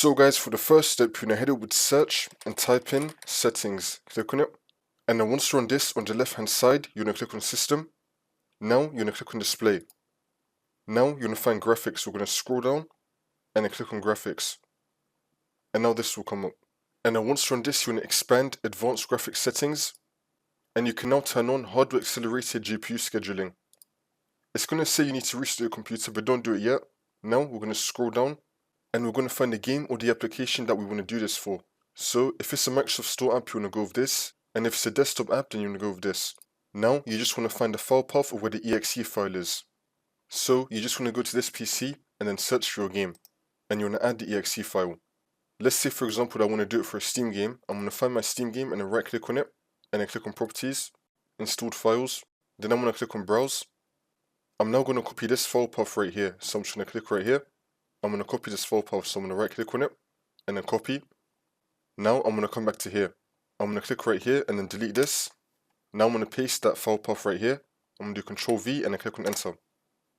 So guys, for the first step, you're going to head over to search and type in settings. Click on it. And then once you're on this, on the left hand side, you're going to click on system. Now you're going to click on display. Now you're going to find graphics. We're going to scroll down and then click on graphics. And now this will come up. And then once you're on this, you're going to expand advanced graphics settings. And you can now turn on hardware accelerated GPU scheduling. It's going to say you need to restart your computer, but don't do it yet. Now we're going to scroll down and we're going to find the game or the application that we want to do this for. So if it's a Microsoft Store app, you want to go with this. And if it's a desktop app, then you want to go with this. Now you just want to find the file path of where the exe file is. So you just want to go to this PC and then search for your game. And you want to add the exe file. Let's say for example that I want to do it for a Steam game. I'm going to find my Steam game and then right click on it. And then click on properties, installed files. Then I'm going to click on browse. I'm now going to copy this file path right here. So I'm just going to click right here. I'm going to copy this file path. So I'm going to right click on it and then copy. Now I'm going to come back to here. I'm going to click right here and then delete this. Now I'm going to paste that file path right here. I'm going to do Control V and then click on enter.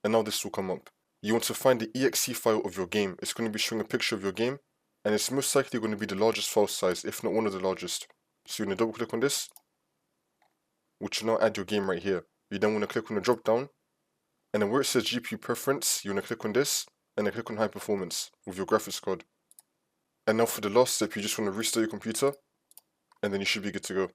And now this will come up. You want to find the exe file of your game. It's going to be showing a picture of your game. And it's most likely going to be the largest file size, if not one of the largest. So you're going to double click on this, which will now add your game right here. You then want to click on the drop down. And then where it says GPU preference, you want to click on this. And then click on high performance with your graphics card. And now for the last step, you just want to restart your computer. And then you should be good to go.